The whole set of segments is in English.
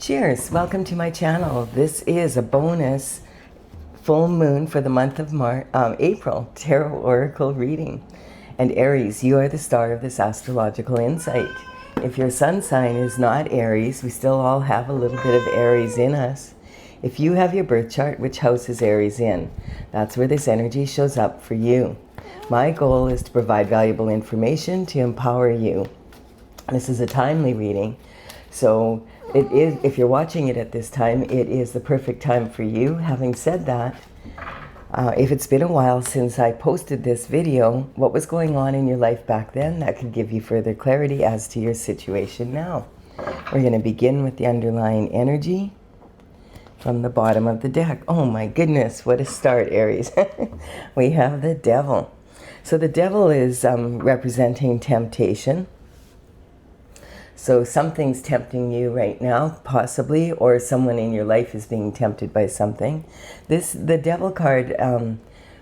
Cheers! Welcome to my channel. This is a bonus full moon for the month of April tarot oracle reading. And Aries, you are the star of this astrological insight. If your sun sign is not Aries, we still all have a little bit of Aries in us. If you have your birth chart, which house is Aries in? That's where this energy shows up for you. My goal is to provide valuable information to empower you. This is a timely reading, so it is, if you're watching it at this time, it is the perfect time for you. Having said that, if it's been a while since I posted this video, what was going on in your life back then, that could give you further clarity as to your situation now. We're going to begin with the underlying energy from the bottom of the deck. Oh my goodness, what a start, Aries. We have the devil. So the devil is representing temptation. So something's tempting you right now, possibly, or someone in your life is being tempted by something. The devil card,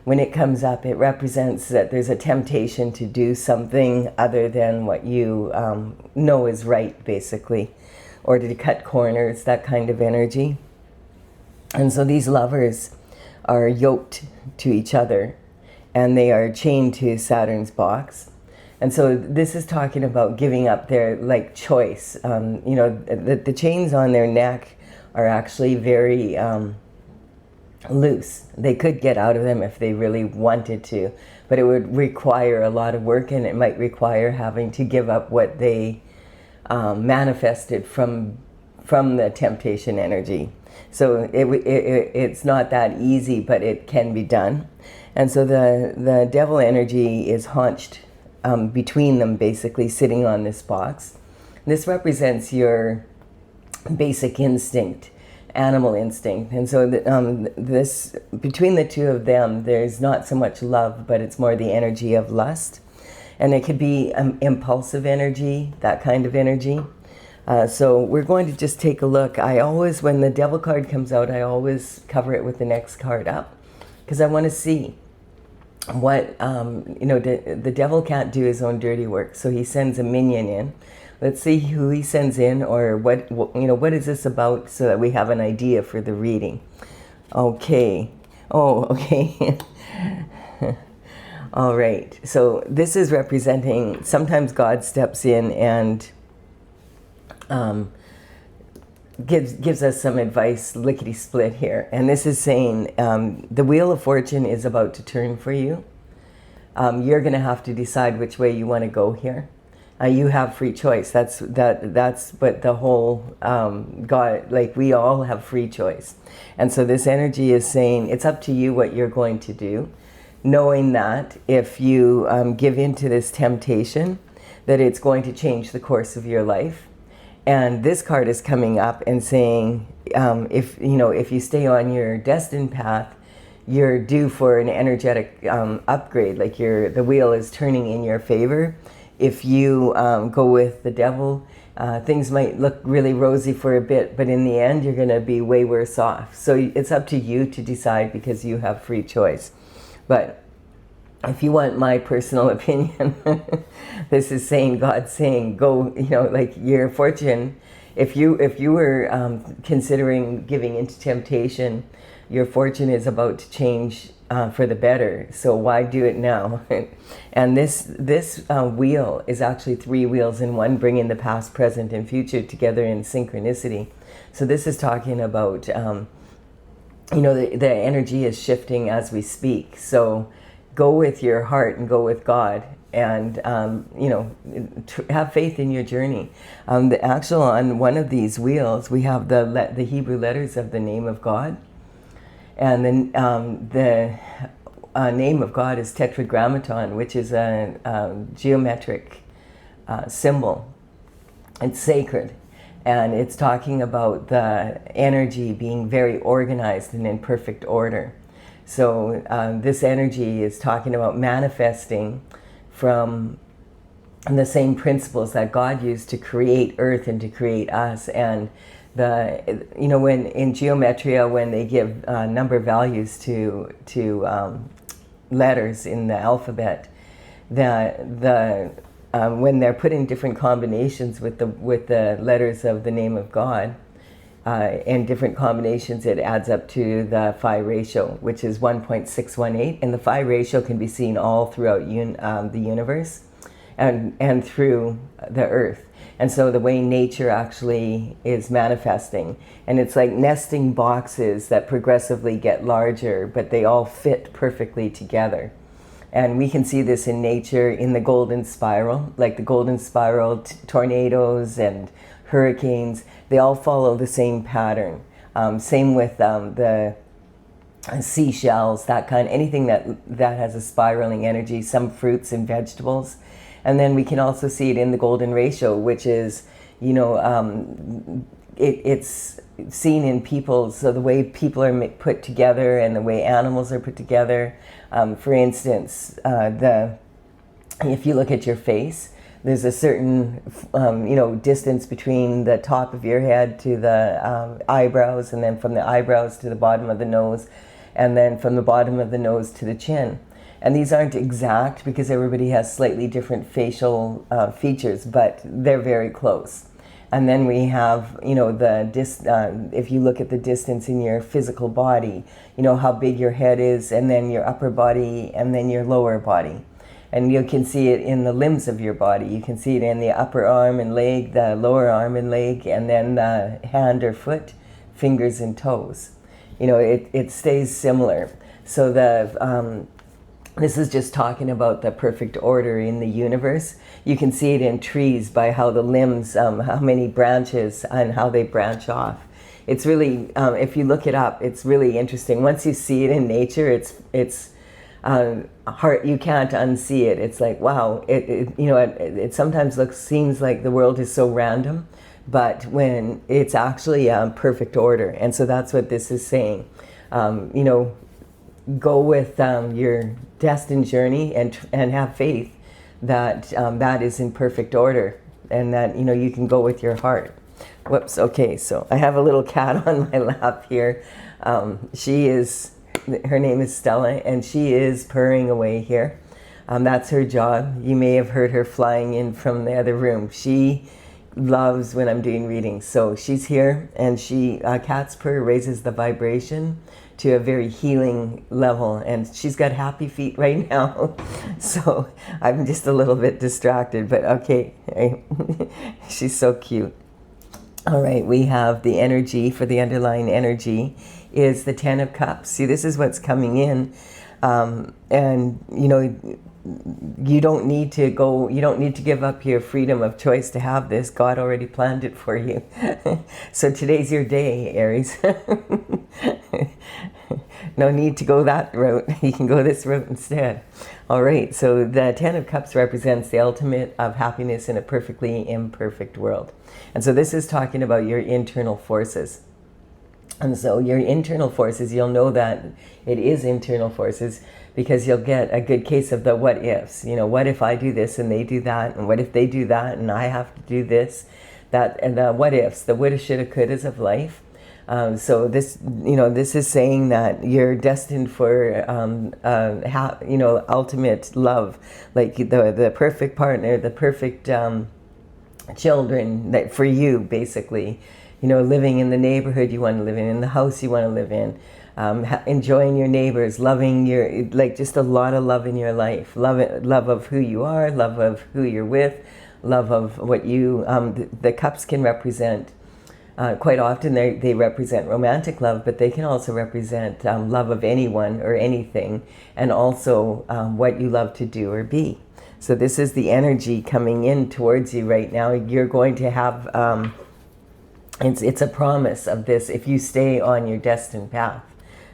when it comes up, it represents that there's a temptation to do something other than what you know is right, basically, or to cut corners, that kind of energy. And so these lovers are yoked to each other, and they are chained to Saturn's box. And so this is talking about giving up their choice. You know, the chains on their neck are actually very loose. They could get out of them if they really wanted to, but it would require a lot of work, and it might require having to give up what they manifested from the temptation energy. So it's not that easy, but it can be done. And so the devil energy is haunched between them, basically sitting on this box. This represents your basic instinct, animal instinct. And so this, between the two of them, there's not so much love, but it's more the energy of lust. And it could be impulsive energy, that kind of energy. So we're going to just take a look. I always, when the devil card comes out, I always cover it with the next card up, because I want to see what, you know, the devil can't do his own dirty work, so he sends a minion in. Let's see who he sends in, or what you know, what is this about, so that we have an idea for the reading. Okay. Oh, okay. All right. So this is representing, sometimes God steps in and gives us some advice, lickety-split here. And this is saying the wheel of fortune is about to turn for you. You're going to have to decide which way you want to go here. You have free choice. That's what the whole God, like, we all have free choice. And so this energy is saying it's up to you what you're going to do, knowing that if you give in to this temptation, that it's going to change the course of your life. And this card is coming up and saying, if you stay on your destined path, you're due for an energetic upgrade. Like the wheel is turning in your favor. If you go with the devil, things might look really rosy for a bit, but in the end, you're going to be way worse off. So it's up to you to decide, because you have free choice. But if you want my personal opinion, this is saying, God saying, go, you know, like your fortune, if you were considering giving into temptation, your fortune is about to change for the better. So why do it now? And this wheel is actually 3 wheels in one, bringing the past, present, and future together in synchronicity. So this is talking about, you know, the energy is shifting as we speak. So go with your heart and go with God, and you know, have faith in your journey. On one of these wheels, we have the Hebrew letters of the name of God, and then the name of God is tetragrammaton, which is a geometric symbol. It's sacred, and it's talking about the energy being very organized and in perfect order. So this energy is talking about manifesting from the same principles that God used to create Earth and to create us. And you know, when in geometria, when they give number values to letters in the alphabet, when they're put in different combinations with the letters of the name of God, and different combinations, it adds up to the phi ratio, which is 1.618. And the phi ratio can be seen all throughout the universe and through the earth. And so the way nature actually is manifesting. And it's like nesting boxes that progressively get larger, but they all fit perfectly together. And we can see this in nature in the golden spiral, like the golden spiral, tornadoes and hurricanes, they all follow the same pattern. Same with the seashells, that kind, anything that has a spiraling energy, some fruits and vegetables. And then we can also see it in the golden ratio, which is, you know, it's seen in people. So the way people are put together and the way animals are put together. For instance, if you look at your face, there's a certain, you know, distance between the top of your head to the eyebrows, and then from the eyebrows to the bottom of the nose, and then from the bottom of the nose to the chin. And these aren't exact because everybody has slightly different facial features, but they're very close. And then we have, you know, if you look at the distance in your physical body, you know, how big your head is, and then your upper body, and then your lower body. And you can see it in the limbs of your body. You can see it in the upper arm and leg, the lower arm and leg, and then the hand or foot, fingers and toes. You know, it stays similar. So this is just talking about the perfect order in the universe. You can see it in trees by how the limbs, how many branches and how they branch off. It's really, if you look it up, it's really interesting. Once you see it in nature, it's hard, you can't unsee it. It's like, wow, you know, it sometimes seems like the world is so random, but when it's actually a perfect order. And so that's what this is saying. You know, go with your destined journey and have faith that that is in perfect order, and that, you know, you can go with your heart. Whoops, okay, so I have a little cat on my lap here. Her name is Stella, and she is purring away here. That's her job. You may have heard her flying in from the other room. She loves when I'm doing readings. So she's here, and cat's purr raises the vibration to a very healing level, and she's got happy feet right now. So I'm just a little bit distracted, but okay. She's so cute. All right, we have the energy for the underlying energy is the 10 of Cups. See, this is what's coming in. And, you know, you don't need to give up your freedom of choice to have this. God already planned it for you. So today's your day, Aries. No need to go that route. You can go this route instead. All right, so the 10 of Cups represents the ultimate of happiness in a perfectly imperfect world. And so this is talking about your internal forces. And so your internal forces, you'll know that it is internal forces because you'll get a good case of the what ifs. You know, what if I do this and they do that? And what if they do that and I have to do this? That, and the what ifs, the woulda, shoulda, couldas of life. So this, you know, this is saying that you're destined for, you know, ultimate love, like the perfect partner, the perfect children that for you, basically. You know, living in the neighborhood you want to live in the house you want to live in, enjoying your neighbors, loving just a lot of love in your life, love of who you are, love of who you're with, love of what you, the cups can represent. Quite often they represent romantic love, but they can also represent love of anyone or anything, and also what you love to do or be. So this is the energy coming in towards you right now. You're going to have, it's a promise of this if you stay on your destined path.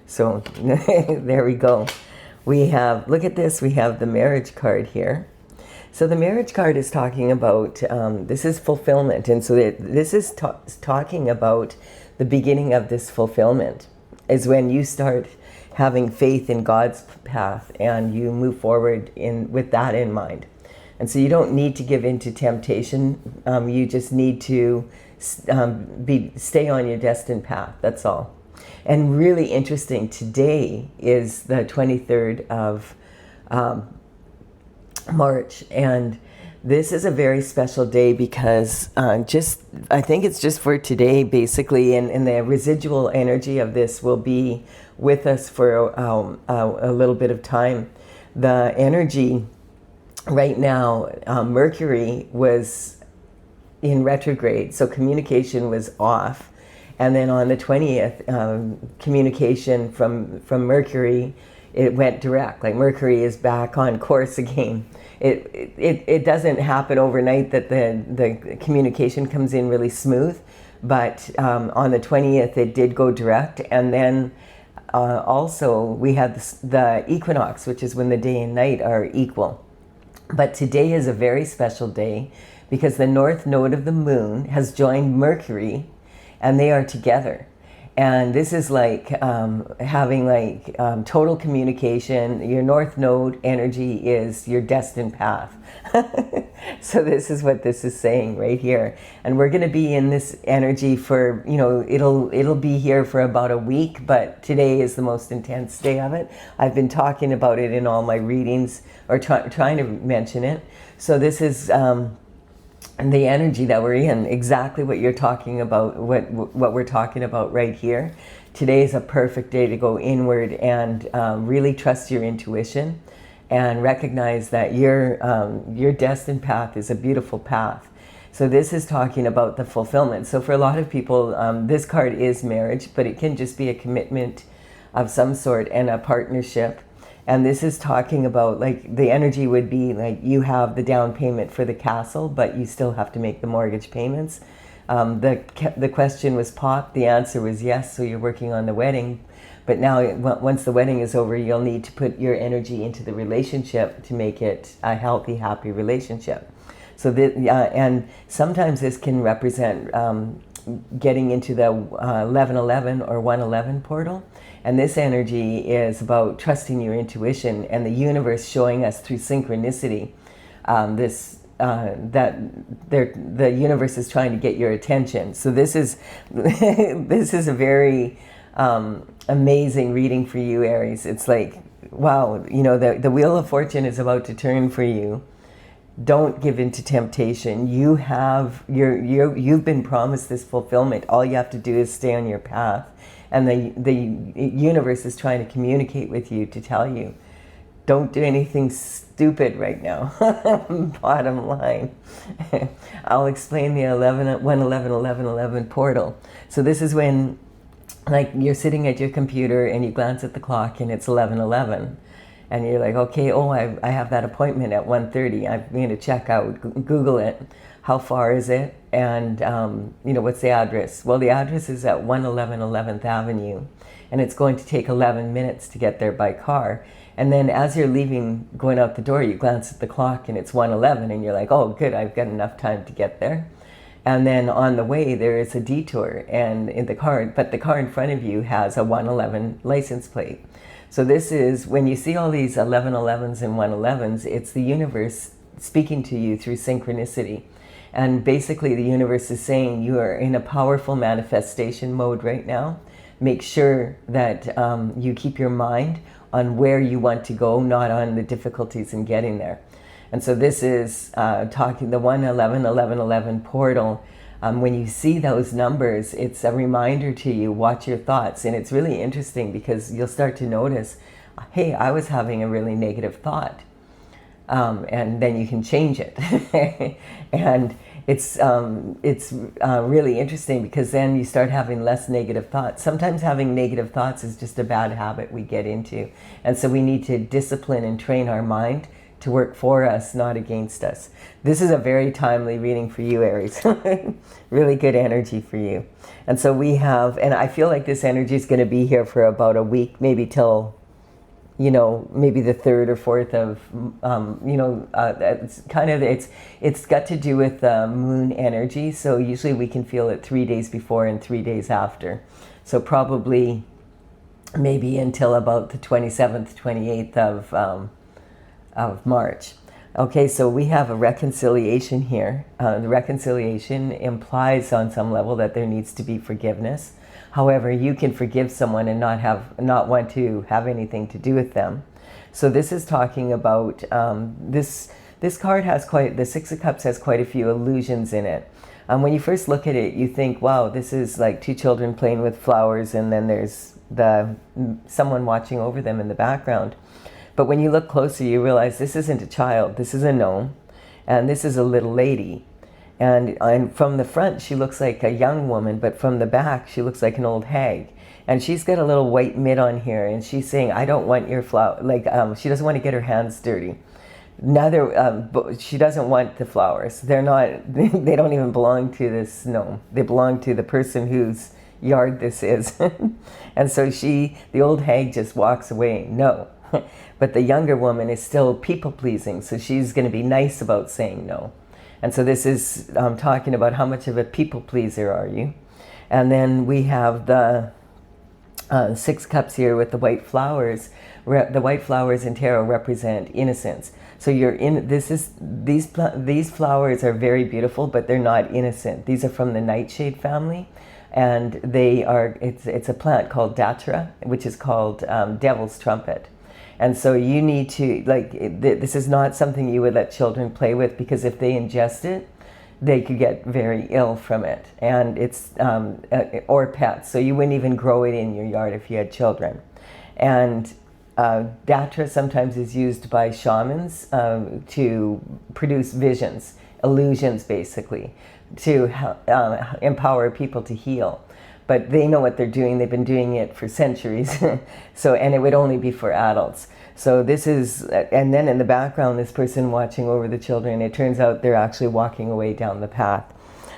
So there we go. We have, look at this, we have the marriage card here. So the marriage card is talking about, this is fulfillment. And so this is talking about the beginning of this fulfillment is when you start having faith in God's path and you move forward with that in mind. And so you don't need to give in to temptation. You just need to stay on your destined path. That's all. And really interesting, today is the 23rd of March, and This is a very special day because I think it's just for today, basically, and the residual energy of this will be with us for a little bit of time. The energy right now, Mercury was in retrograde, so communication was off. And then on the 20th, communication from Mercury, it went direct. Like Mercury is back on course again. It doesn't happen overnight that the communication comes in really smooth, but on the 20th it did go direct. And then also we had the equinox, which is when the day and night are equal. But today is a very special day because the north node of the moon has joined Mercury and they are together. And this is like having like total communication. Your north node energy is your destined path. So this is what this is saying right here. And we're going to be in this energy for, you know, it'll be here for about a week, but today is the most intense day of it. I've been talking about it in all my readings, or trying to mention it. So this is and the energy that we're in, exactly what you're talking about, what we're talking about right here. Today is a perfect day to go inward and really trust your intuition and recognize that your destined path is a beautiful path. So this is talking about the fulfillment. So for a lot of people, this card is marriage, but it can just be a commitment of some sort and a partnership. And this is talking about, like, the energy would be like you have the down payment for the castle, but you still have to make the mortgage payments. The question was popped, the answer was yes, so you're working on the wedding. But now, once the wedding is over, you'll need to put your energy into the relationship to make it a healthy, happy relationship. So and sometimes this can represent getting into the 1111 or 111 portal. And this energy is about trusting your intuition and the universe showing us through synchronicity that the universe is trying to get your attention. So this is this is a very amazing reading for you, Aries. It's like, wow, you know, the wheel of fortune is about to turn for you. Don't give in to temptation. You've been promised this fulfillment. All you have to do is stay on your path. And the universe is trying to communicate with you to tell you, don't do anything stupid right now. Bottom line. I'll explain the 111 portal. So this is when, like, you're sitting at your computer and you glance at the clock and it's 11:11. And you're like, okay, I have that appointment at 1:30. I'm going to check out, Google it. How far is it? And, you know, what's the address? Well, the address is at 111 11th Avenue. And it's going to take 11 minutes to get there by car. And then as you're leaving, going out the door, you glance at the clock and it's 1:11. And you're like, oh, good, I've got enough time to get there. And then on the way, there is a detour and in the car, but the car in front of you has a 111 license plate. So this is, when you see all these 1111s and 111s, it's the universe speaking to you through synchronicity. And basically the universe is saying you are in a powerful manifestation mode right now. Make sure that you keep your mind on where you want to go, not on the difficulties in getting there. And so this is talking the 111 portal. When you see those numbers, it's a reminder to you, watch your thoughts. And it's really interesting because you'll start to notice, hey, I was having a really negative thought. And then you can change it. And it's really interesting because then you start having less negative thoughts. Sometimes having negative thoughts is just a bad habit we get into. And so we need to discipline and train our mind to work for us, not against us. This is a very timely reading for you, Aries. Really good energy for you. And so we have, and I feel like this energy is going to be here for about a week, maybe till, you know, maybe the 3rd or 4th of, it's kind of, it's got to do with moon energy. So usually we can feel it 3 days before and 3 days after. So probably maybe until about the 27th, 28th of March. Okay, so we have a reconciliation here. The reconciliation implies on some level that there needs to be forgiveness. However, you can forgive someone and not want to have anything to do with them. So this is talking about this This card has the Six of Cups has quite a few illusions in it. When you first look at it, you think, wow, this is like two children playing with flowers, and then there's someone watching over them in the background. But when you look closer, you realize this isn't a child, this is a gnome, and this is a little lady. And from the front, she looks like a young woman, but from the back, she looks like an old hag. And she's got a little white mitt on here, and she's saying, I don't want your flower. Like, she doesn't want to get her hands dirty. She doesn't want the flowers. They're not, they don't even belong to this gnome. They belong to the person whose yard this is. And so the old hag just walks away, no. But the younger woman is still people-pleasing, so she's going to be nice about saying no. And so this is talking about how much of a people-pleaser are you. And then we have the Six Cups here with the white flowers. The white flowers in tarot represent innocence. So these flowers are very beautiful, but they're not innocent. These are from the nightshade family, and it's a plant called Datra, which is called devil's trumpet. And so you need to, this is not something you would let children play with, because if they ingest it, they could get very ill from it. And it's, or pets. So you wouldn't even grow it in your yard if you had children. And Datra sometimes is used by shamans to produce visions, illusions basically, to empower people to heal. But they know what they're doing. They've been doing it for centuries. And it would only be for adults. So this is, and then in the background, this person watching over the children, it turns out they're actually walking away down the path.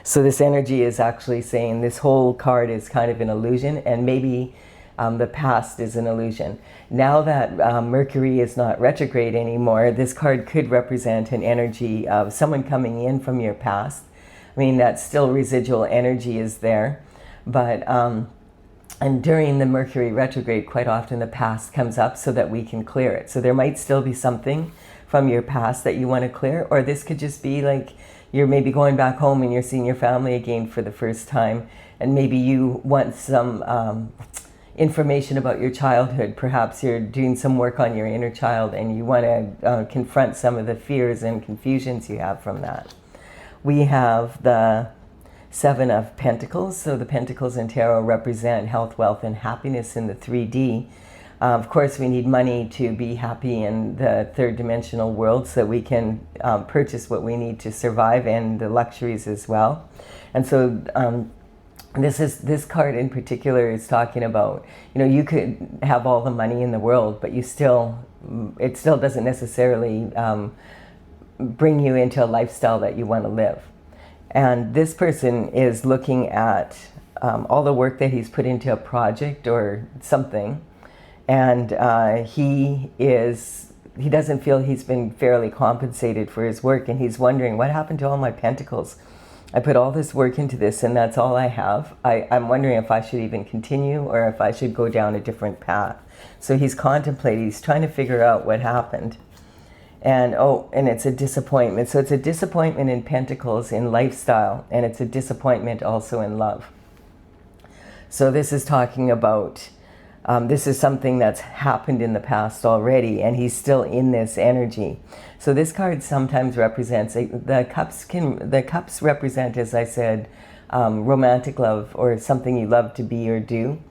So this energy is actually saying this whole card is kind of an illusion, and maybe the past is an illusion. Now that Mercury is not retrograde anymore, this card could represent an energy of someone coming in from your past. I mean, that still residual energy is there. But, and during the Mercury retrograde, quite often the past comes up so that we can clear it. So there might still be something from your past that you want to clear, or this could just be like you're maybe going back home and you're seeing your family again for the first time, and maybe you want some information about your childhood. Perhaps you're doing some work on your inner child and you want to confront some of the fears and confusions you have from that. We have the Seven of Pentacles. So the Pentacles in tarot represent health, wealth, and happiness in the 3D. Of course, we need money to be happy in the third dimensional world so that we can purchase what we need to survive, and the luxuries as well. And so this card in particular is talking about, you could have all the money in the world, but it still doesn't necessarily bring you into a lifestyle that you want to live. And this person is looking at all the work that he's put into a project or something, and he doesn't feel he's been fairly compensated for his work, and he's wondering, what happened to all my pentacles? I put all this work into this, and that's all I have. I'm wondering if I should even continue, or if I should go down a different path. So he's contemplating, he's trying to figure out what happened. And it's a disappointment. So it's a disappointment in Pentacles in lifestyle, and it's a disappointment also in love. So this is talking about, this is something that's happened in the past already, and he's still in this energy. So this card sometimes represents, the cups represent, as I said, romantic love, or something you love to be or do.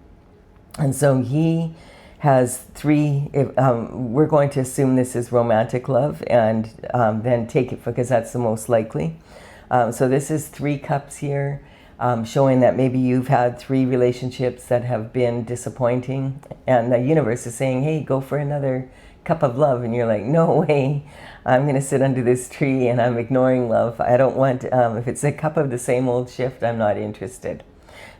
And so he has three, we're going to assume this is romantic love, and then take it, because that's the most likely. So this is 3 cups here, showing that maybe you've had 3 relationships that have been disappointing, and the universe is saying, hey, go for another cup of love. And you're like, no way, I'm going to sit under this tree and I'm ignoring love. I don't want, if it's a cup of the same old shift, I'm not interested.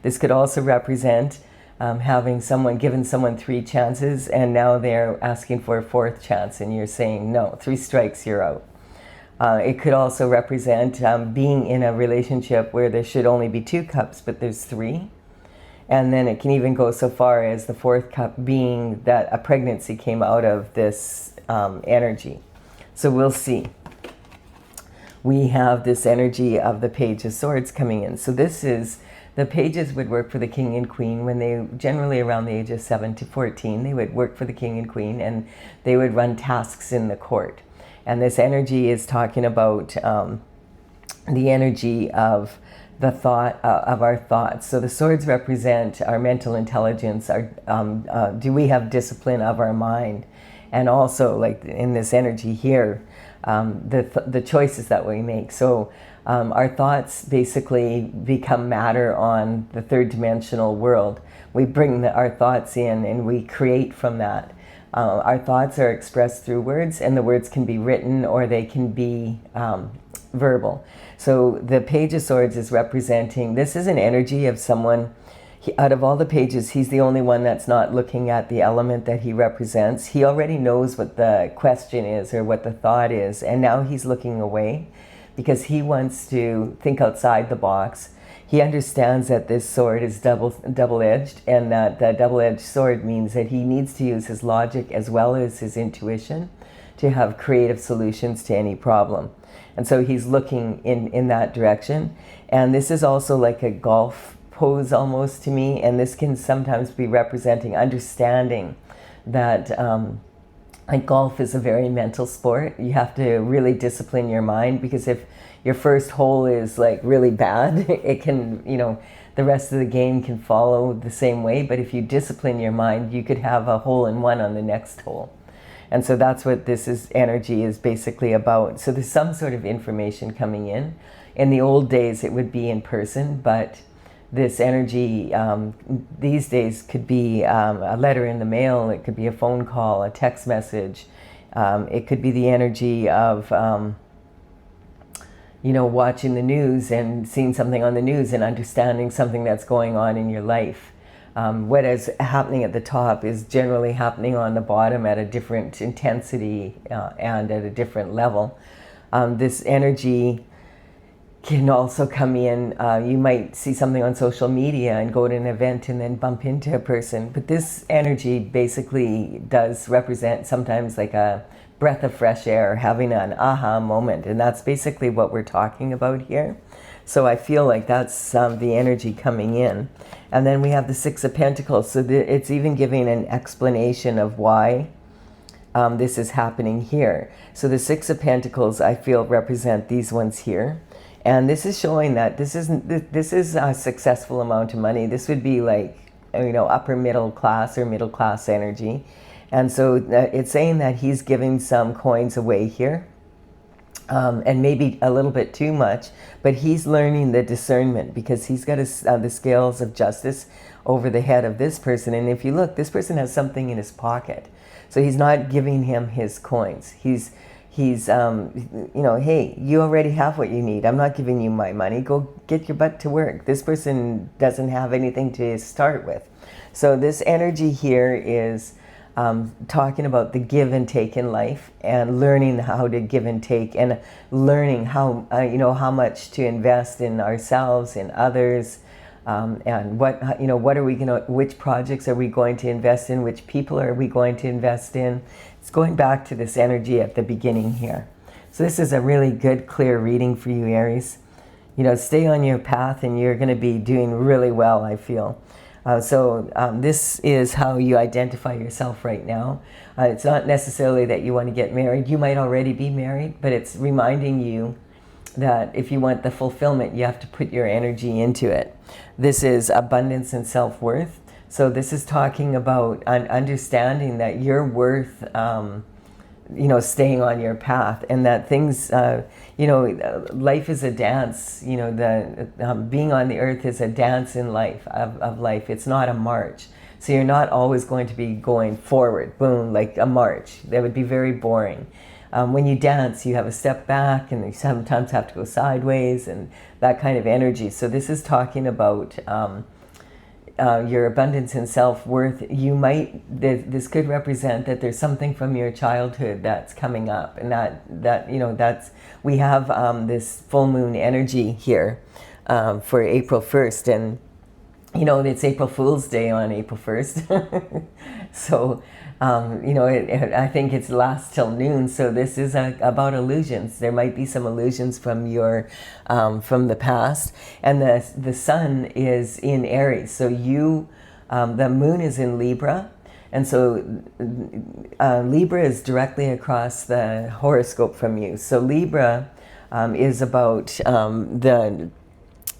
This could also represent given someone 3 chances, and now they're asking for a 4th chance, and you're saying, no, 3 strikes, you're out. It could also represent being in a relationship where there should only be 2 cups, but there's 3. And then it can even go so far as the 4th cup being that a pregnancy came out of this energy. So we'll see. We have this energy of the Page of Swords coming in. So this is, the pages would work for the king and queen when they, generally around the age of 7 to 14, they would work for the king and queen, and they would run tasks in the court. And this energy is talking about the energy of the thought, of our thoughts. So the swords represent our mental intelligence, do we have discipline of our mind? And also, like in this energy here, the choices that we make. So our thoughts basically become matter on the third dimensional world. We bring our thoughts in and we create from that. Our thoughts are expressed through words, and the words can be written or they can be verbal. So the Page of Swords is representing, this is an energy of someone, out of all the pages, he's the only one that's not looking at the element that he represents. He already knows what the question is or what the thought is, and now he's looking away because he wants to think outside the box. He understands that this sword is double-edged, and that the double-edged sword means that he needs to use his logic as well as his intuition to have creative solutions to any problem. And so he's looking in that direction. And this is also like a golf pose almost to me, and this can sometimes be representing understanding that like golf is a very mental sport. You have to really discipline your mind, because if your first hole is like really bad, it can, the rest of the game can follow the same way. But if you discipline your mind, you could have a hole-in-one on the next hole. And so that's what energy is basically about. So there's some sort of information coming in. In the old days, it would be in person, but this energy these days could be a letter in the mail, it could be a phone call, a text message. It could be the energy of, watching the news and seeing something on the news and understanding something that's going on in your life. What is happening at the top is generally happening on the bottom at a different intensity and at a different level. This energy can also come in. You might see something on social media and go to an event and then bump into a person. But this energy basically does represent sometimes like a breath of fresh air, having an aha moment. And that's basically what we're talking about here. So I feel like that's the energy coming in. And then we have the Six of Pentacles. So it's even giving an explanation of why this is happening here. So the Six of Pentacles, I feel, represent these ones here. And this is showing that this is a successful amount of money. This would be like, upper middle class or middle class energy. And so it's saying that he's giving some coins away here. And maybe a little bit too much, but he's learning the discernment, because he's got the scales of justice over the head of this person. And if you look, this person has something in his pocket. So he's not giving him his coins. He's hey, you already have what you need. I'm not giving you my money. Go get your butt to work. This person doesn't have anything to start with. So this energy here is talking about the give and take in life, and learning how to give and take, and learning how how much to invest in ourselves, in others, and what are we which projects are we going to invest in, which people are we going to invest in. It's going back to this energy at the beginning here. So this is a really good, clear reading for you, Aries. Stay on your path and you're going to be doing really well, I feel. This is how you identify yourself right now. It's not necessarily that you want to get married. You might already be married, but it's reminding you that if you want the fulfillment, you have to put your energy into it. This is abundance and self-worth. So this is talking about understanding that you're worth staying on your path, and that things, life is a dance. Being on the earth is a dance in life, of life. It's not a march. So you're not always going to be going forward, boom, like a march. That would be very boring. When you dance, you have a step back, and you sometimes have to go sideways, and that kind of energy. So this is talking about your abundance and self-worth. This could represent that there's something from your childhood that's coming up, and that's we have this full moon energy here for April 1st, and it's April Fool's Day on April 1st. So I think it lasts till noon. So this is about illusions. There might be some illusions from your from the past, and the sun is in Aries. So the moon is in Libra, And so Libra is directly across the horoscope from you. So Libra is about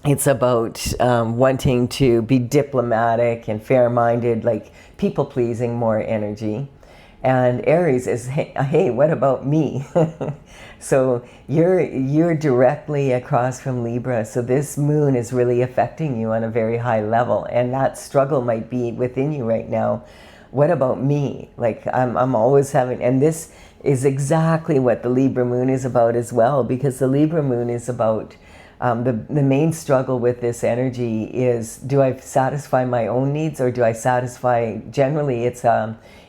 it's about wanting to be diplomatic and fair-minded, like people-pleasing more energy. And Aries is, hey, what about me? So you're directly across from Libra. So this moon is really affecting you on a very high level. And that struggle might be within you right now. What about me? Like I'm always having, and this is exactly what the Libra moon is about as well, because the Libra moon is about the main struggle with this energy is, do I satisfy my own needs, or do I satisfy, generally it's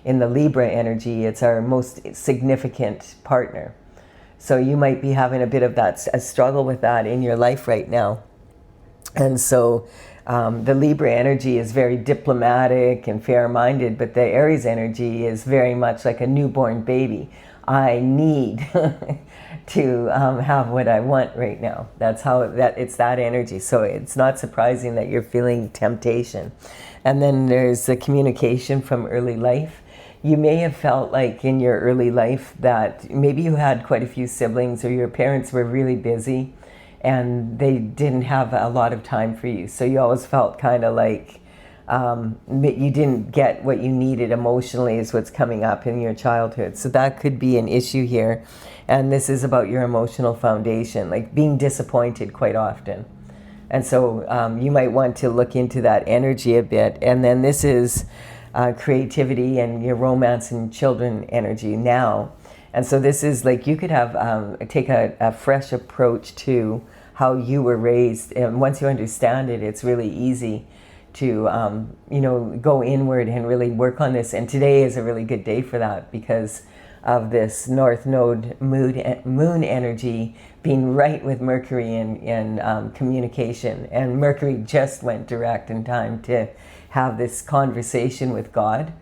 in the Libra energy, it's our most significant partner. So you might be having a bit of a struggle with that in your life right now. And so the Libra energy is very diplomatic and fair-minded, but the Aries energy is very much like a newborn baby. I need to have what I want right now. That's how it's that energy. So it's not surprising that you're feeling temptation. And then there's the communication from early life. You may have felt like in your early life that maybe you had quite a few siblings, or your parents were really busy and they didn't have a lot of time for you. So you always felt kind of like you didn't get what you needed emotionally, is what's coming up in your childhood. So that could be an issue here. And this is about your emotional foundation, like being disappointed quite often. And so you might want to look into that energy a bit. And then this is creativity and your romance and children energy now. And so this is like, you could have take a fresh approach to how you were raised. And once you understand it, it's really easy to go inward and really work on this. And today is a really good day for that, because of this North Node moon energy being right with Mercury in communication. And Mercury just went direct in time to have this conversation with God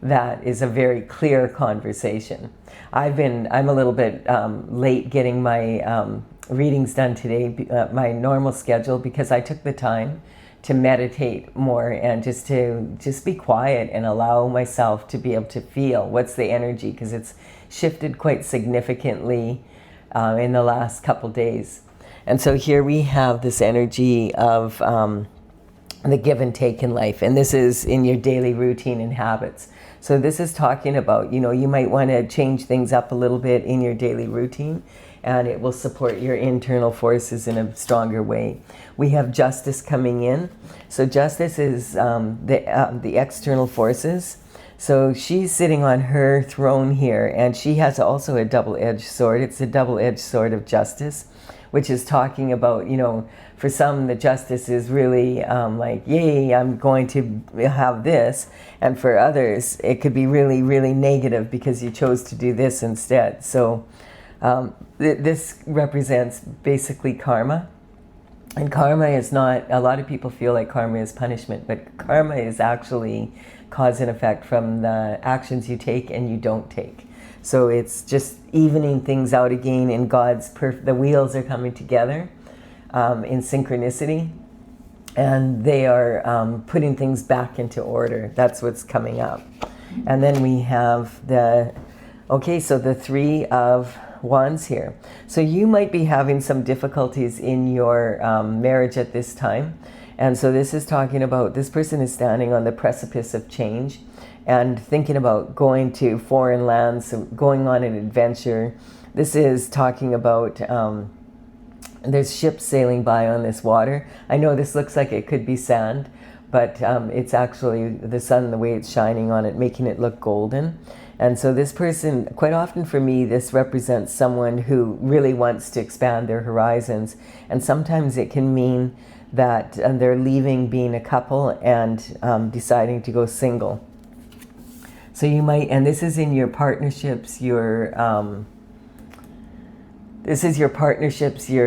that is a very clear conversation. I'm a little bit late getting my readings done today, my normal schedule, because I took the time to meditate more and just be quiet and allow myself to be able to feel what's the energy, because it's shifted quite significantly in the last couple days. And so here we have this energy of the give and take in life, and this is in your daily routine and habits. So this is talking about, you might want to change things up a little bit in your daily routine, and it will support your internal forces in a stronger way. We have justice coming in. So justice is the external forces. So she's sitting on her throne here, and she has also a double-edged sword. It's a double-edged sword of justice, which is talking about, for some, the justice is really like, yay, I'm going to have this. And for others, it could be really, really negative because you chose to do this instead. So this represents basically karma. And karma is not, a lot of people feel like karma is punishment, but karma is actually cause and effect from the actions you take and you don't take. So it's just evening things out again in God's the wheels are coming together in synchronicity, and they are putting things back into order. That's what's coming up. And then we have the Three of Wands here. So you might be having some difficulties in your marriage at this time. And so this is talking about, this person is standing on the precipice of change and thinking about going to foreign lands, going on an adventure. This is talking about, there's ships sailing by on this water. I know this looks like it could be sand, but it's actually the sun, the way it's shining on it, making it look golden. And so this person, quite often for me, this represents someone who really wants to expand their horizons. And sometimes it can mean that they're leaving being a couple and deciding to go single. So you might, and this is in your partnerships, your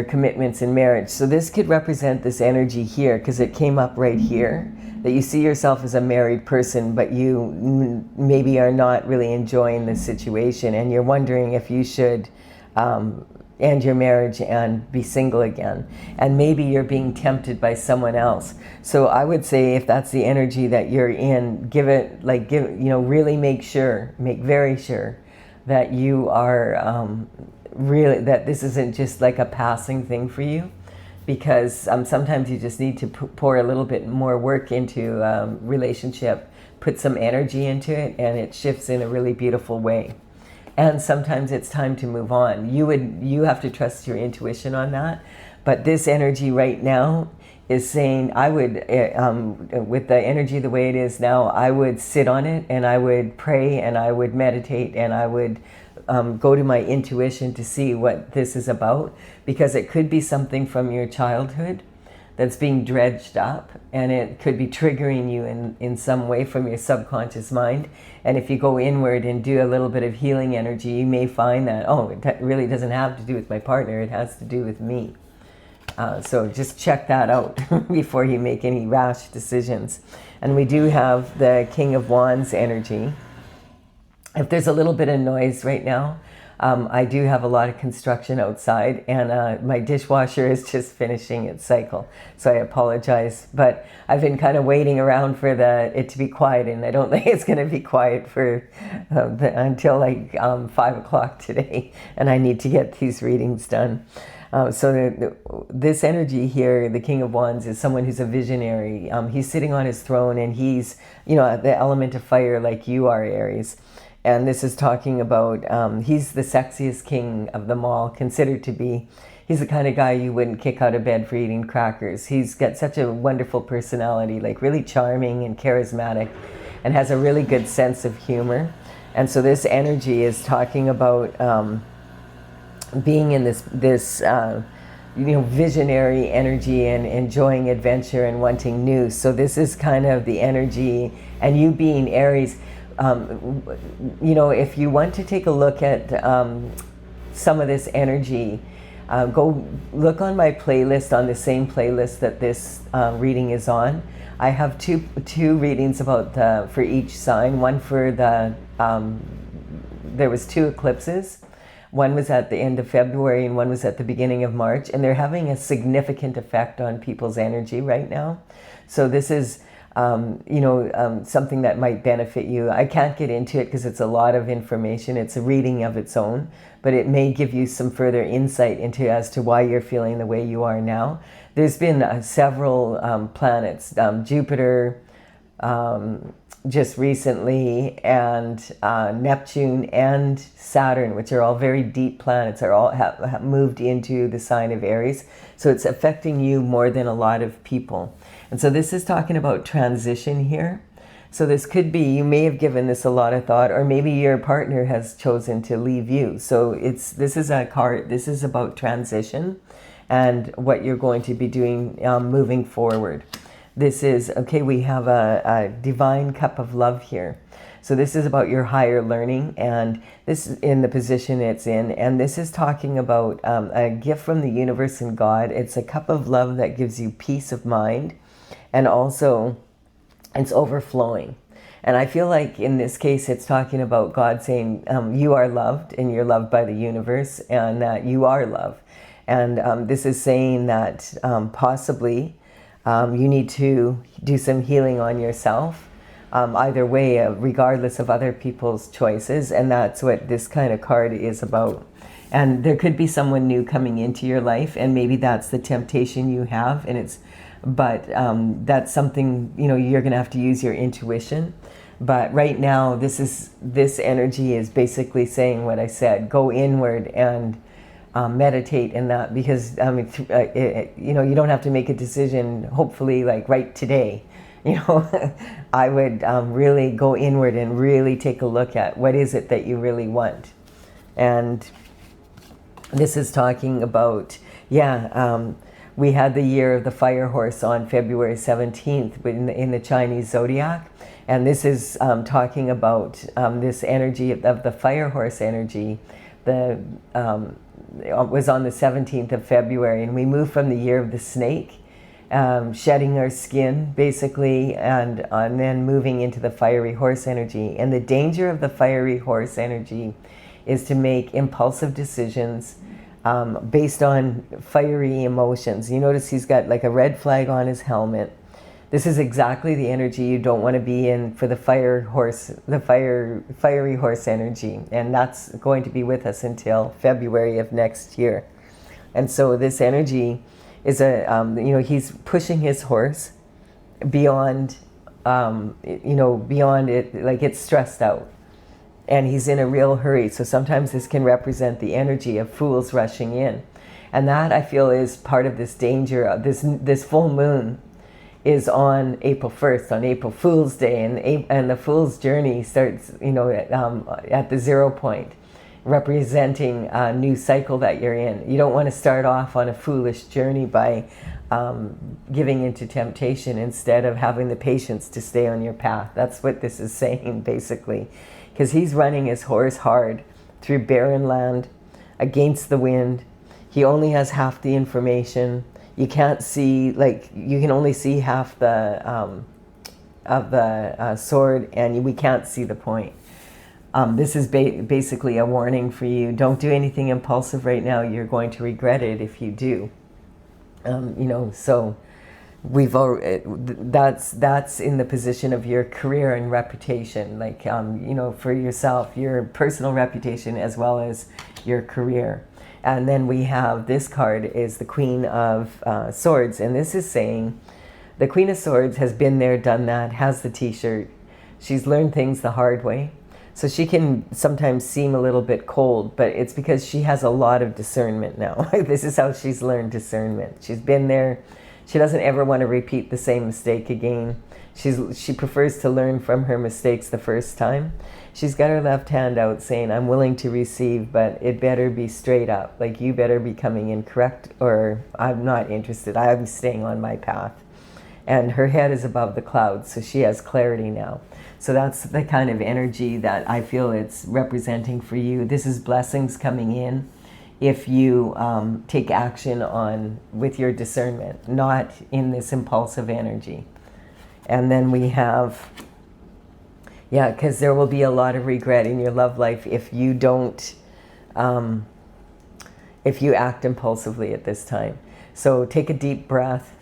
commitments in marriage. So this could represent this energy here, because it came up right here, that you see yourself as a married person, but you maybe are not really enjoying this situation, and you're wondering if you should end your marriage and be single again. And maybe you're being tempted by someone else. So I would say if that's the energy that you're in, really make very sure that you are really, that this isn't just like a passing thing for you. Because sometimes you just need to pour a little bit more work into a relationship, put some energy into it, and it shifts in a really beautiful way. And sometimes it's time to move on. You have to trust your intuition on that. But this energy right now is saying, I would, with the energy the way it is now, I would sit on it and I would pray and I would meditate and I would go to my intuition to see what this is about, because it could be something from your childhood that's being dredged up, and it could be triggering you in some way from your subconscious mind. And if you go inward and do a little bit of healing energy, you may find that, oh, it really doesn't have to do with my partner, it has to do with me. So just check that out before you make any rash decisions. And we do have the King of Wands energy. If there's a little bit of noise right now, I do have a lot of construction outside, and my dishwasher is just finishing its cycle, so I apologize. But I've been kind of waiting around for it to be quiet, and I don't think it's going to be quiet for until like 5 o'clock today, and I need to get these readings done. This energy here, the King of Wands, is someone who's a visionary. He's sitting on his throne, and he's, the element of fire like you are, Aries. And this is talking about, he's the sexiest king of them all, considered to be. He's the kind of guy you wouldn't kick out of bed for eating crackers. He's got such a wonderful personality, like really charming and charismatic, and has a really good sense of humor. And so this energy is talking about being in this visionary energy and enjoying adventure and wanting new. So this is kind of the energy, and you being Aries, if you want to take a look at some of this energy, go look on my playlist, on the same playlist that this reading is on. I have two readings about for each sign. One for there was 2 eclipses. One was at the end of February and one was at the beginning of March, and they're having a significant effect on people's energy right now. So this is something that might benefit you. I can't get into it because it's a lot of information. It's a reading of its own, but it may give you some further insight as to why you're feeling the way you are now. There's been several planets, Jupiter just recently, and Neptune and Saturn, which are all very deep planets, are all have moved into the sign of Aries. So it's affecting you more than a lot of people. And so this is talking about transition here. So this could be, you may have given this a lot of thought, or maybe your partner has chosen to leave you. So this is a card, this is about transition and what you're going to be doing moving forward. This is, okay, we have a divine cup of love here. So this is about your higher learning, and this is in the position it's in. And this is talking about a gift from the universe and God. It's a cup of love that gives you peace of mind, and also it's overflowing. And I feel like in this case, it's talking about God saying, you are loved and you're loved by the universe, and that you are love. And this is saying that possibly you need to do some healing on yourself, either way, regardless of other people's choices. And that's what this kind of card is about. And there could be someone new coming into your life, and maybe that's the temptation you have. And but that's something, you're going to have to use your intuition. But right now, this energy is basically saying what I said: go inward and meditate in that, because you don't have to make a decision, hopefully, like right today. I would really go inward and really take a look at what is it that you really want. And this is talking about, we had the year of the fire horse on February 17th in the Chinese zodiac. And this is talking about this energy of the fire horse energy. It was on the 17th of February, and we moved from the year of the snake, shedding our skin basically, and then moving into the fiery horse energy. And the danger of the fiery horse energy is to make impulsive decisions, based on fiery emotions. You notice he's got like a red flag on his helmet. This is exactly the energy you don't want to be in for the fiery horse energy. And that's going to be with us until February of next year. And so this energy is he's pushing his horse beyond, beyond it, like it's stressed out. And he's in a real hurry. So sometimes this can represent the energy of fools rushing in. And that, I feel, is part of this danger of this full moon is on April 1st, on April Fool's Day, and the Fool's journey starts, at the 0 point, representing a new cycle that you're in. You don't want to start off on a foolish journey by giving into temptation instead of having the patience to stay on your path. That's what this is saying, basically, because he's running his horse hard through barren land, against the wind. He only has half the information. You can't see, you can only see half of the sword, and we can't see the point. This is basically a warning for you. Don't do anything impulsive right now. You're going to regret it if you do. So we've already, that's in the position of your career and reputation, for yourself, your personal reputation as well as your career. And then we have this card is the Queen of Swords. And this is saying the Queen of Swords has been there, done that, has the t-shirt. She's learned things the hard way. So she can sometimes seem a little bit cold, but it's because she has a lot of discernment now. This is how she's learned discernment. She's been there. She doesn't ever want to repeat the same mistake again. She prefers to learn from her mistakes the first time. She's got her left hand out saying, I'm willing to receive, but it better be straight up. Like, you better be coming in correct, or I'm not interested. I'm staying on my path. And her head is above the clouds, so she has clarity now. So that's the kind of energy that I feel it's representing for you. This is blessings coming in if you take action with your discernment, not in this impulsive energy. And then we have, because there will be a lot of regret in your love life if you don't, if you act impulsively at this time. So take a deep breath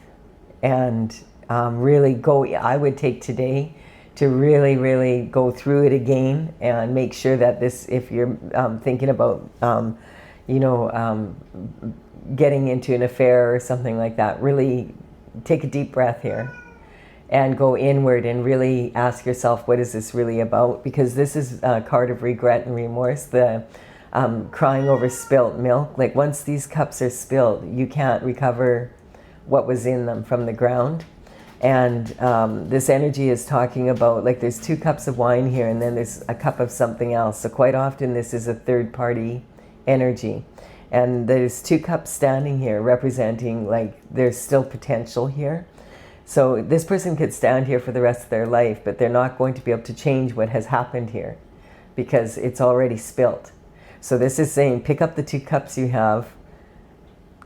and really go. I would take today to really, really go through it again and make sure that this, if you're thinking about, getting into an affair or something like that, really take a deep breath here and go inward and really ask yourself, what is this really about? Because this is a card of regret and remorse, the crying over spilt milk. Like, once these cups are spilled, you can't recover what was in them from the ground. And this energy is talking about, like, there's 2 cups of wine here and then there's a cup of something else. So quite often this is a third party energy. And there's 2 cups standing here representing, like, there's still potential here. So this person could stand here for the rest of their life, but they're not going to be able to change what has happened here because it's already spilt. So this is saying, pick up the 2 cups you have,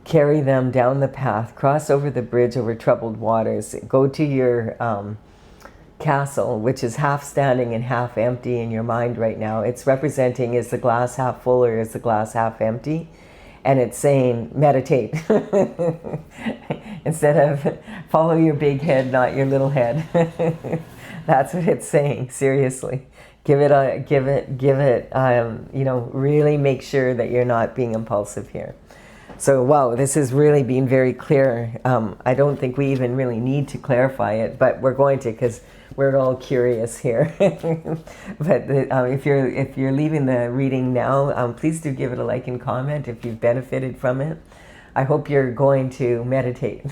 carry them down the path, cross over the bridge over troubled waters, go to your castle, which is half standing and half empty in your mind right now. It's representing, is the glass half full or is the glass half empty? And it's saying, meditate. Instead of follow your big head, not your little head. That's what it's saying, seriously. Really make sure that you're not being impulsive here. So, wow, this has really been very clear. I don't think we even really need to clarify it, but we're going to, because we're all curious here. But if you're leaving the reading now, please do give it a like and comment if you've benefited from it. I hope you're going to meditate.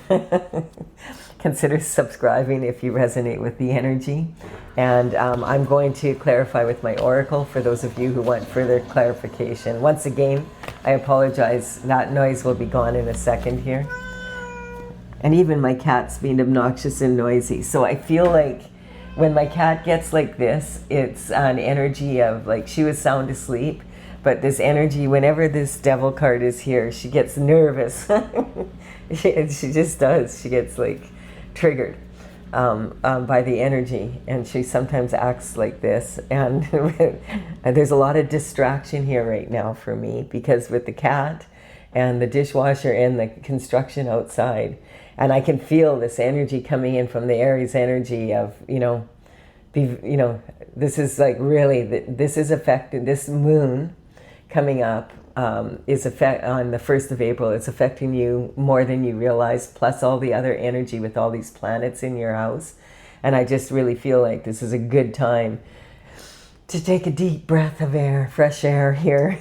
Consider subscribing if you resonate with the energy. And I'm going to clarify with my oracle for those of you who want further clarification. Once again, I apologize. That noise will be gone in a second here. And even my cat's being obnoxious and noisy. So I feel like when my cat gets like this, it's an energy of, like, she was sound asleep. But this energy, whenever this devil card is here, she gets nervous. she just does. She gets, like, triggered by the energy. And she sometimes acts like this. And there's a lot of distraction here right now for me. Because with the cat and the dishwasher and the construction outside. And I can feel this energy coming in from the Aries energy of, this is like really, this is affected, this moon coming up is on the 1st of April. It's affecting you more than you realize, plus all the other energy with all these planets in your house. And I just really feel like this is a good time to take a deep breath of air, fresh air here,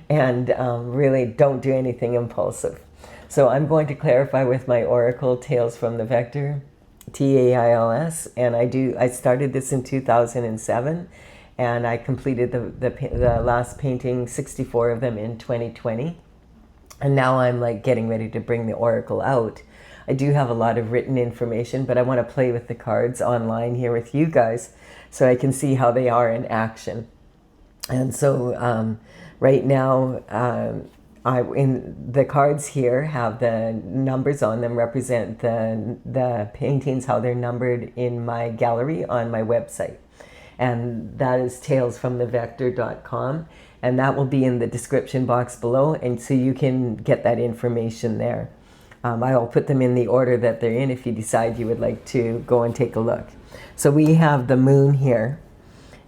and really don't do anything impulsive. So I'm going to clarify with my oracle, Tales from the Vector, TAILS, and I started this in 2007, and I completed the last painting, 64 of them, in 2020. And now I'm like getting ready to bring the oracle out. I do have a lot of written information, but I want to play with the cards online here with you guys so I can see how they are in action. And so right now, in the cards here have the numbers on them, represent the paintings, how they're numbered in my gallery on my website. And that is talesfromthevector.com. And that will be in the description box below. And so you can get that information there. I'll put them in the order that they're in if you decide you would like to go and take a look. So we have the moon here.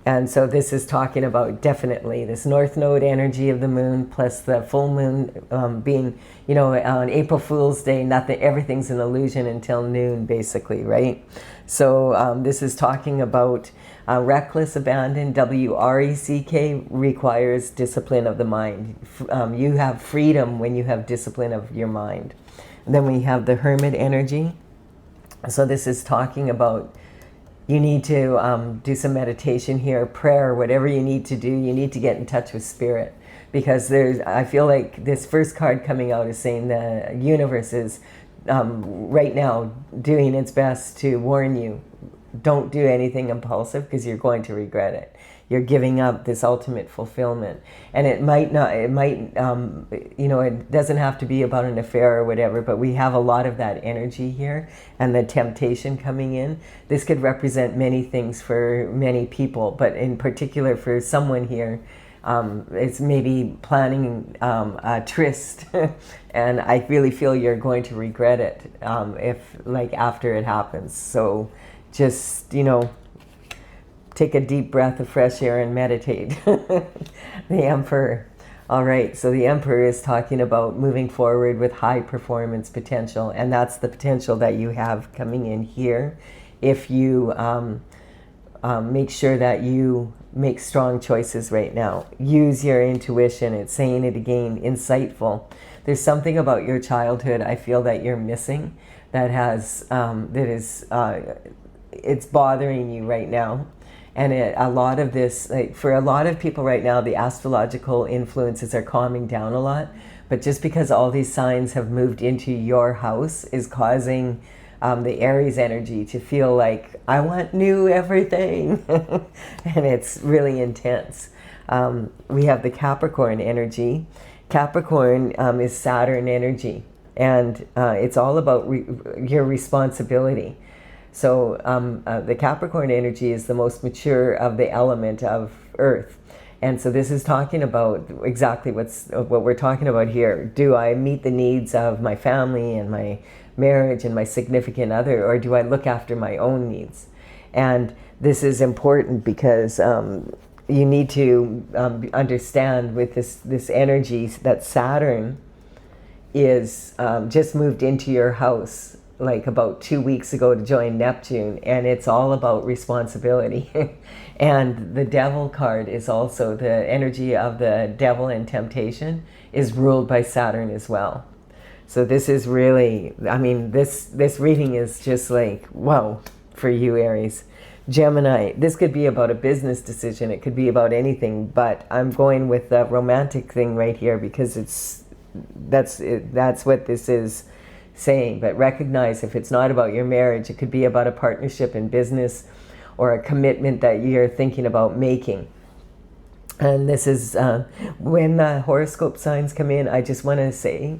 And so this is talking about definitely this north node energy of the moon, plus the full moon being, on April Fool's Day, everything's an illusion until noon, basically, right? So this is talking about reckless abandon, WRECK, requires discipline of the mind. You have freedom when you have discipline of your mind. And then we have the hermit energy. So this is talking about you need to do some meditation here, prayer, whatever you need to do. You need to get in touch with spirit, because I feel like this first card coming out is saying the universe is right now doing its best to warn you. Don't do anything impulsive because you're going to regret it. You're giving up this ultimate fulfillment. And it doesn't have to be about an affair or whatever, but we have a lot of that energy here and the temptation coming in. This could represent many things for many people, but in particular for someone here, it's maybe planning a tryst. And I really feel you're going to regret it after it happens. So just, take a deep breath of fresh air and meditate. The Emperor. All right, so the Emperor is talking about moving forward with high performance potential, and that's the potential that you have coming in here if you make sure that you make strong choices right now. Use your intuition. It's saying it again, insightful. There's something about your childhood I feel that you're missing it's bothering you right now. And a lot of this, for a lot of people right now, the astrological influences are calming down a lot. But just because all these signs have moved into your house is causing the Aries energy to feel like, I want new everything. And it's really intense. We have the Capricorn energy. Capricorn is Saturn energy. And it's all about your responsibility. So the Capricorn energy is the most mature of the element of Earth. And so this is talking about exactly what we're talking about here. Do I meet the needs of my family and my marriage and my significant other, or do I look after my own needs? And this is important because you need to understand with this energy that Saturn is just moved into your house like about 2 weeks ago to join Neptune, and it's all about responsibility. And the Devil card is also the energy of the devil and temptation is ruled by Saturn as well. So this is really, this reading is just like, whoa, for you, Aries. Gemini, this could be about a business decision. It could be about anything, but I'm going with the romantic thing right here because that's what this is saying. But recognize if it's not about your marriage, it could be about a partnership in business or a commitment that you're thinking about making. And this is when the horoscope signs come in, I just want to say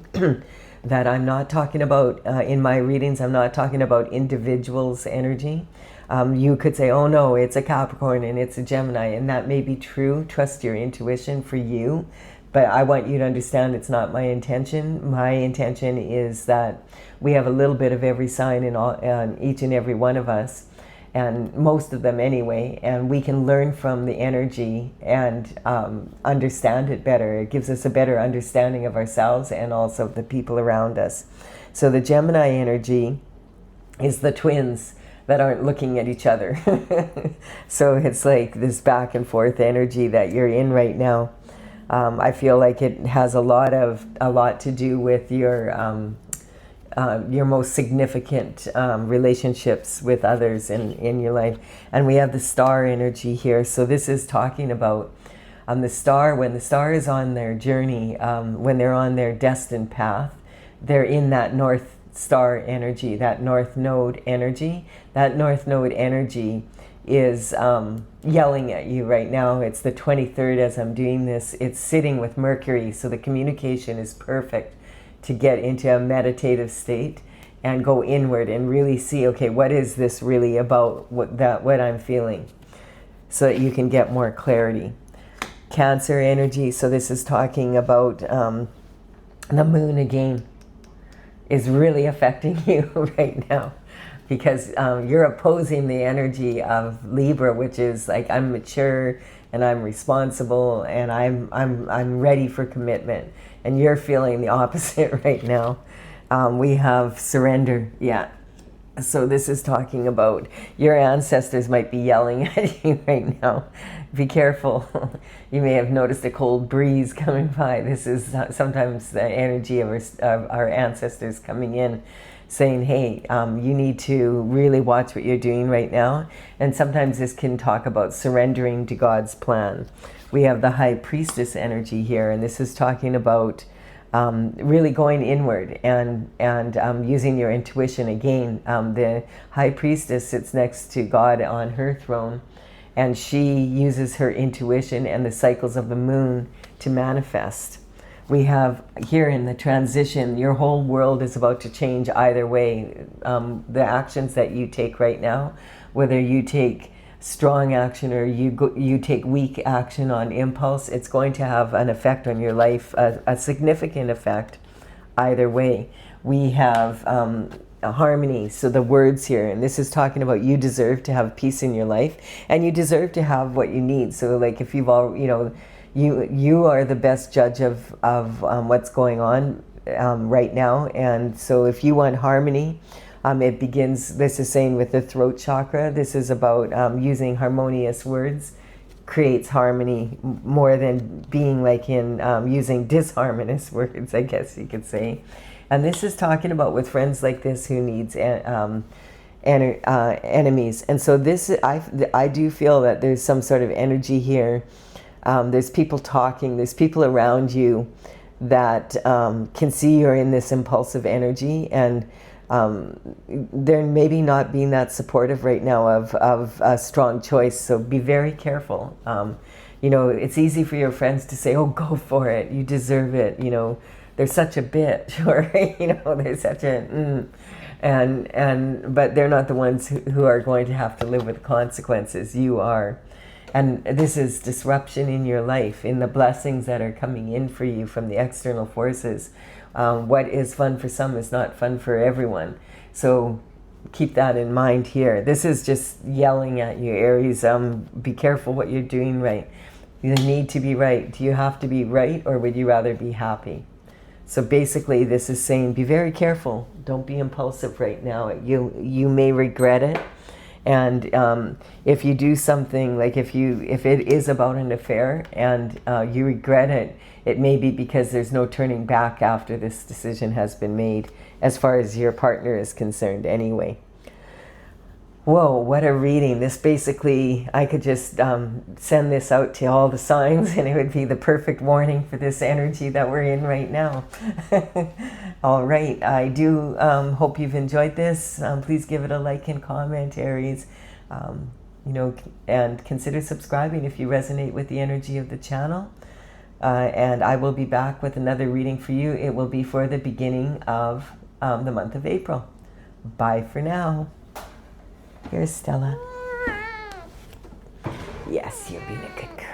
that I'm not talking about, in my readings, I'm not talking about individuals' energy. You could say, oh no, it's a Capricorn and it's a Gemini, and that may be true. Trust your intuition for you. But I want you to understand it's not my intention. My intention is that we have a little bit of every sign in each and every one of us, and most of them anyway, and we can learn from the energy and understand it better. It gives us a better understanding of ourselves and also the people around us. So the Gemini energy is the twins that aren't looking at each other. So it's like this back and forth energy that you're in right now. I feel like it has a lot to do with your most significant relationships with others in your life. And we have the star energy here. So this is talking about the star. When the star is on their journey, when they're on their destined path, they're in that North Star energy, that North Node energy. That North Node energy is yelling at you right now. It's the 23rd as I'm doing this. It's sitting with Mercury, so the communication is perfect to get into a meditative state and go inward and really see, okay, what is this really about, what I'm feeling, so that you can get more clarity. Cancer energy, so this is talking about the moon again, is really affecting you right now, because you're opposing the energy of Libra, which is like, I'm mature and I'm responsible and I'm ready for commitment, and you're feeling the opposite right now. We have surrender. Yeah. So this is talking about your ancestors might be yelling at you right now. Be careful. You may have noticed a cold breeze coming by. This is sometimes the energy of our ancestors coming in, saying, hey, you need to really watch what you're doing right now. And sometimes this can talk about surrendering to God's plan. We have the High Priestess energy here, and this is talking about really going inward and using your intuition again. The High Priestess sits next to God on her throne, and she uses her intuition and the cycles of the moon to manifest. We have here in the transition, your whole world is about to change either way. The actions that you take right now, whether you take strong action or you take weak action on impulse, it's going to have an effect on your life, a significant effect either way. We have a harmony, so the words here, and this is talking about you deserve to have peace in your life, and you deserve to have what you need. So like if you've all, you are the best judge of what's going on right now, and so if you want harmony, it begins, this is saying with the throat chakra, this is about using harmonious words creates harmony more than being like in using disharmonious words, I guess you could say. And this is talking about with friends like this who needs enemies. And so this, I do feel that there's some sort of energy here. There's people talking, there's people around you that can see you're in this impulsive energy, and they're maybe not being that supportive right now of a strong choice. So be very careful. It's easy for your friends to say, oh, go for it, you deserve it, they're such a bitch, or they're such a but they're not the ones who are going to have to live with consequences. You are. And this is disruption in your life, in the blessings that are coming in for you from the external forces. What is fun for some is not fun for everyone. So keep that in mind here. This is just yelling at you, Aries. Be careful what you're doing right. You need to be right. Do you have to be right, or would you rather be happy? So basically this is saying be very careful. Don't be impulsive right now. You may regret it. And if you do something, like if it is about an affair and you regret it, it may be because there's no turning back after this decision has been made, as far as your partner is concerned anyway. Whoa, what a reading. This basically, I could just send this out to all the signs and it would be the perfect warning for this energy that we're in right now. All right, I do hope you've enjoyed this. Please give it a like and comment, Aries. And consider subscribing if you resonate with the energy of the channel. And I will be back with another reading for you. It will be for the beginning of the month of April. Bye for now. Here's Stella. Yes, you're being a good girl.